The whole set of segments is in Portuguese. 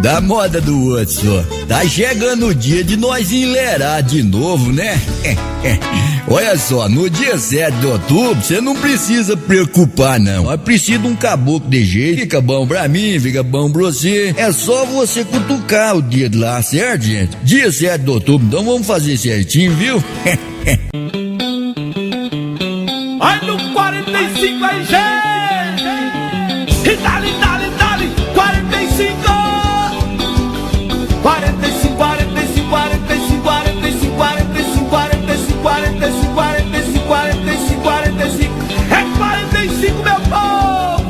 Da moda do outro só. Tá chegando o dia de nós enlerar de novo, né? Olha só, no dia 7 de outubro, você não precisa preocupar não. Nós precisamos de um caboclo de jeito. Fica bom pra mim, fica bom pra você. É só você cutucar o dedo lá, certo, gente? Dia 7 de outubro, então vamos fazer certinho, viu? Ai, no 45 aí, gente! E dali, 45! 45, 45, 45, 45, 45, 45, 45, 45, 45, 45. É 45, meu povo!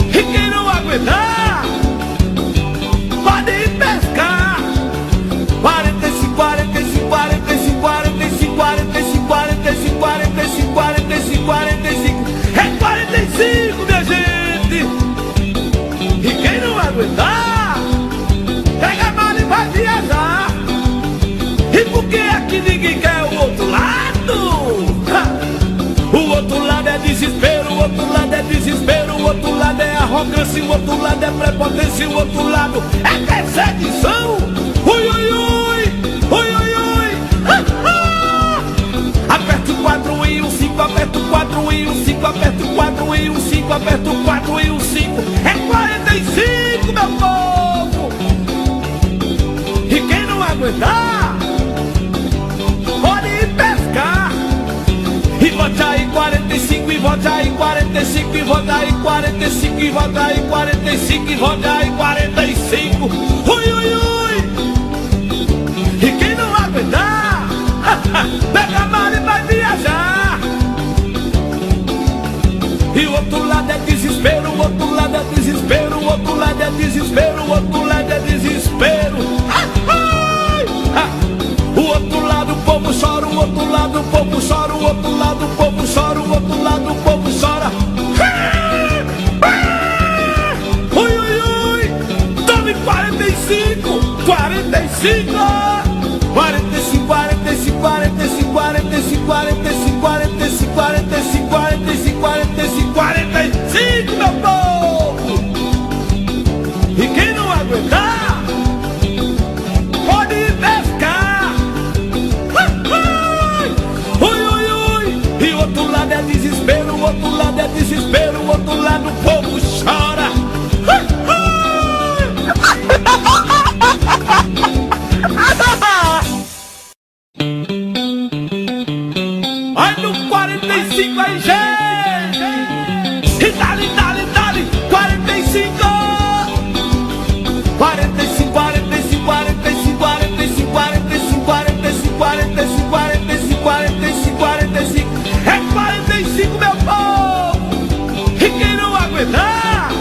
E quem não aguentar, pode ir pescar. 45, 45, 45, 45, 45, 45, 45, 45, 45. É 45, minha gente! E quem não aguentar, pega a mala e vai viajar. E por que aqui ninguém quer o outro lado? O outro lado é desespero, o outro lado é desespero, o outro lado é arrogância, o outro lado é prepotência, o outro lado é perseguição. Ui, ui, ui, ui, ui, ui. Aperta o 4 e o 5, aperta o 4 e o 5, aperta o 4 e o 5, aperta o 4 e o 5. É 45, meu povo! E quem não aguentar, pode ir pescar. E volte aí 45, e volte aí 45, e volte aí 45, e volte aí 45, e volte aí 45. Ui, ui, ui. E quem não aguentar, pega a mala e vai viajar. E o outro lado é desespero, o outro lado é desespero, o outro lado é desespero, o outro lado é desespero. O outro lado o povo chora, o outro lado o povo chora, o outro lado o povo chora, o outro lado o povo chora. Ui, ui, ui. Tome 45, 45. 45, 45, 45, 45, 45, 45, 45, 45, 45, 45, meu povo! E quem não aguentar, pode ir pescar. Ui, ui, ui. E o outro lado é desespero, o outro lado é desespero, o outro lado o povo chora. Ai, no 45 aí, gente! E dali, 45! 45, 45, 45, 45, 45, 45, 45, 45, 45, 45. É 45, meu povo! E quem não aguentar,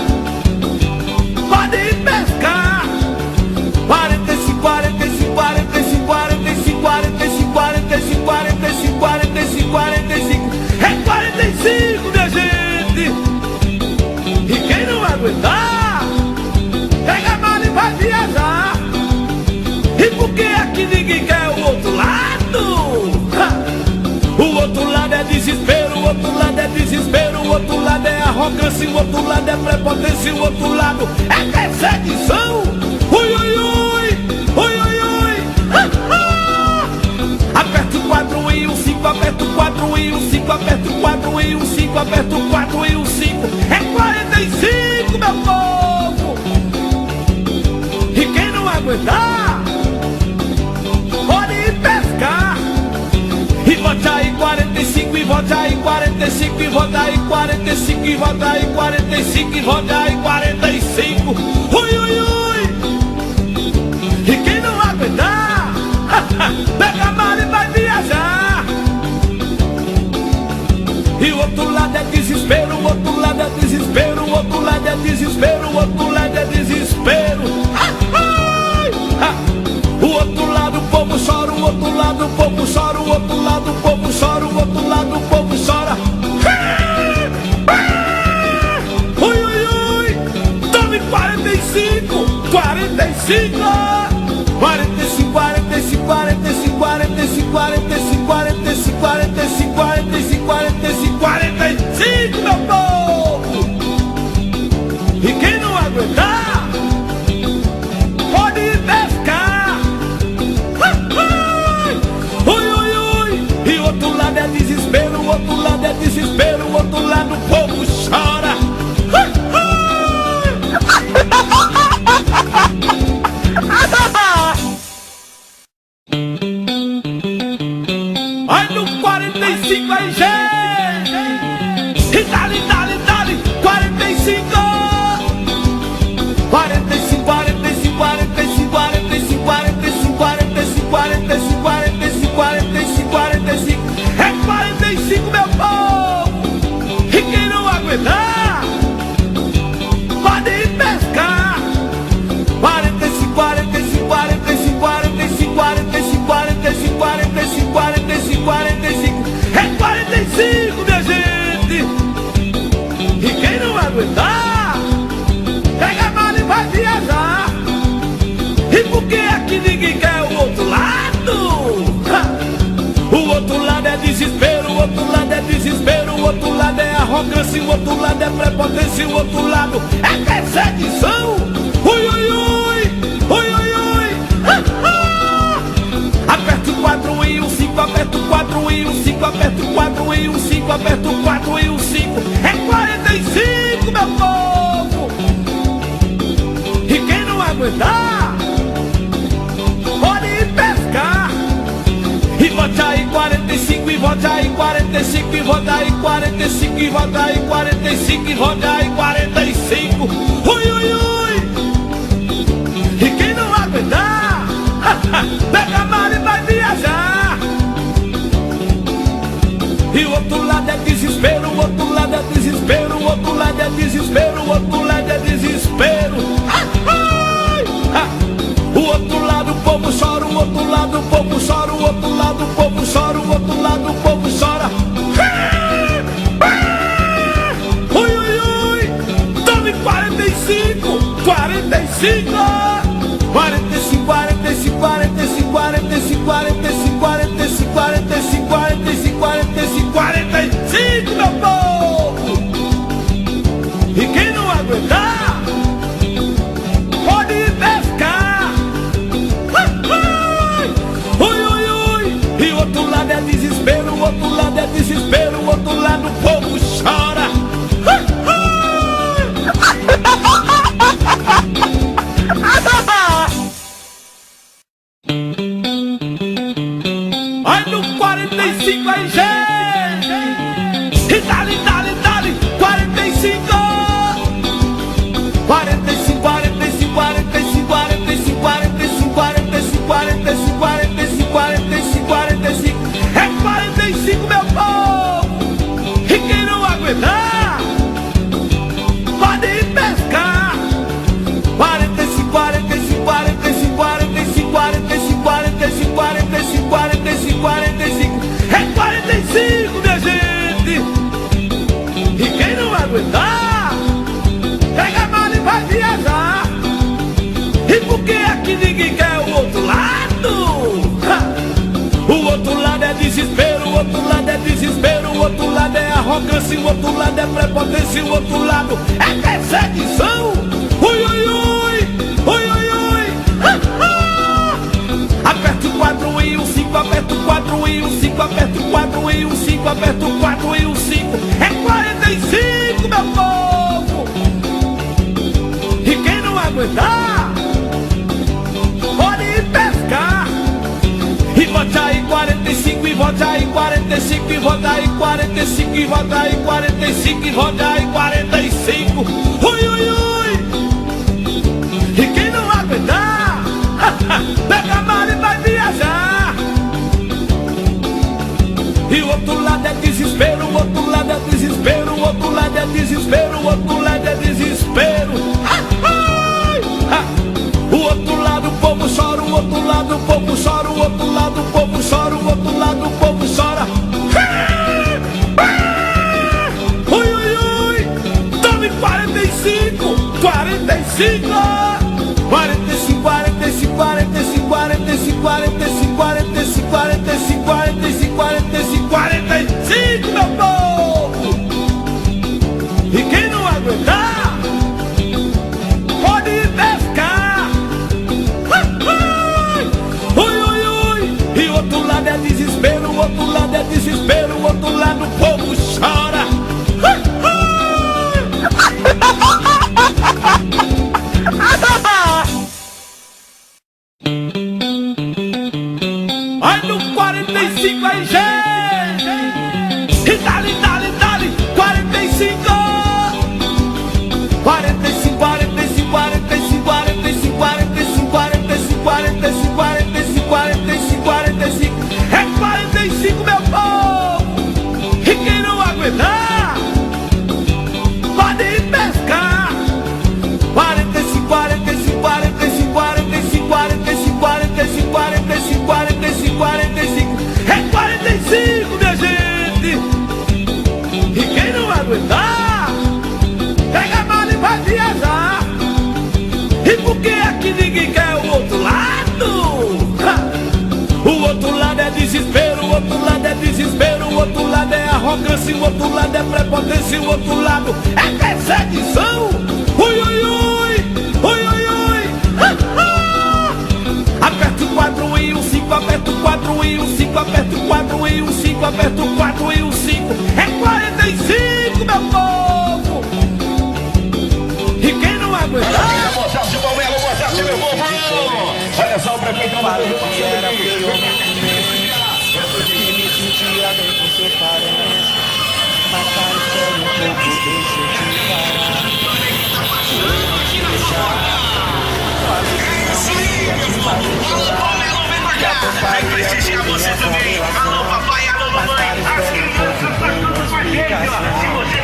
pode ir pescar. 45, 45, 45, 45, 45, 45, 45, 45, 45. É 45, minha gente! E quem não aguentar, pega a mala e vai viajar. E por que aqui ninguém quer o outro lado? O outro lado é desespero, o outro lado é desespero, o outro lado é arrogância, o outro lado é prepotência, o outro lado é perseguição. Ui, ui, ui, ui, ui, ui. Aperta o 4 e o 5, aperta o 4 e o 5, aperta o 4 e o 5, aperta o 4 e o 5. É 45, meu povo! E quem não aguentar, pode ir pescar. E volte aí 45, e volte aí 45, e volte aí 45, e volte aí 45, e volte aí 45. Ui, ui, ui. E quem não aguentar, pega a mala e vai viajar. E o outro lado é desespero, o outro lado é desespero, o outro lado é desespero, o outro lado é desespero. O outro lado o povo chora, o outro lado o povo chora, o outro lado o povo chora, o outro lado o povo chora. Ui, ui, ui. Tome 45, 45. 45, 45, 45, 45, 45, 45, 45, 45, 45, 45, meu povo! E quem não aguentar, outro lado o povo chora. Ai, no 45 aí, gente! E dali, dali, dali, 45! 45, 45, 45, 45, 45, 45, 45, 45, 45, 45. É 45, meu povo! E quem não aguentar, pode ir pescar! 45, 45, 45, 45, 45, 45, 45, 45, 45. É 45, minha gente! E quem não aguentar, pega a mala e vai viajar. E por que aqui ninguém quer o outro lado? O outro lado é desespero, o outro lado é desespero, o outro lado é arrogância, o outro lado é prepotência, o outro lado é perseguição. Ui, ui, ui, ui, ui, ui. Aperta o 4 e o 5, aperta o 4 e o 5, aperta o 4 e o 5, aperta o 4 e o 5. É 45, meu povo! E quem não aguentar, pode ir pescar. E vote aí 45, e vote aí 45, e vote aí 45, e vote aí 45, e vote aí 45. Ui, ui, ui. E quem não aguentar, pega a mala e vai viajar. E o outro lado é desespero, o outro lado é desespero, o outro lado é desespero, o outro lado é desespero. O outro lado o povo chora, o outro lado o povo chora, o outro lado o povo chora, o outro lado o povo chora. Ui, ui, ui. Tome 45, 45, 45, 45, 45, 45, 45, 45, 45, 45, 45, 45, meu povo! E quem não aguentar, pode ir pescar. Ui, ui, ui. E o outro lado é desespero, o outro lado é desespero, o outro lado o povo chora. Ai, no 45 aí, gente! E dali, dali, dali, 45! 45, 45, 45, 45, 45, 45, 45, 45, 45, 45. É 45, meu povo! E quem não aguentar, pode ir pescar. 45, 45, 45, 45, 45, 45, 45, 45, 45. É 45, minha gente! E quem não aguentar, pega a mala e vai viajar. E por que aqui ninguém quer o outro lado? O outro lado é desespero, o outro lado é desespero, o outro lado é arrogância, o outro lado é prepotência, o outro lado é perseguição. Ui, ui, ui, ui, ui, ui. Aperta o 4 e o 5, aperta o 4 e o 5, aperta o 4 e o 5, aperta o 4 e o 5. É 45, meu povo! E quem não aguentar, pode ir pescar. E vote aí 45, e vote aí 45, e vote aí 45, e vote aí 45, e vote aí 45. Ui, ui, ui. E quem não aguentar, pega a mala e vai viajar. E o outro lado é desespero, o outro lado é desespero, o outro lado é desespero, o outro lado é desespero. O outro lado o povo chora, o outro lado o povo chora, o outro lado o povo chora, o outro lado o povo chora. Ui, ui, ui. Tome 45, 45, 45, 45, 45, 45, 45, 45, 45, 45, 45, 45, meu povo! E quem não aguentar, pode ir pescar. Ui, ui, ui. E o outro lado é desespero, o outro lado é desespero, o outro lado o povo chora. arrogância, o outro lado é prepotência, o outro lado é perseguição. Ui, ui, ui, ui, ui, ui. Aperta o 4 e o 5, aperta o 4 e o 5, aperta o 4 e o 5, aperta o 4 e o 5. É 45, meu povo. E quem não aguentar? Boa tarde, Palmeiras, boa tarde, meu povo. Olha só o prefeito Falei que era feio no começo, que me sentia bem com seu parente. Mas tá, espera um pouco, deixa eu te falar. Se eu não te deixar, falei que não ia te fazer chorar. Já tô prestigiar você também. Alô papai, alô mamãe, as crianças, as duas explicação.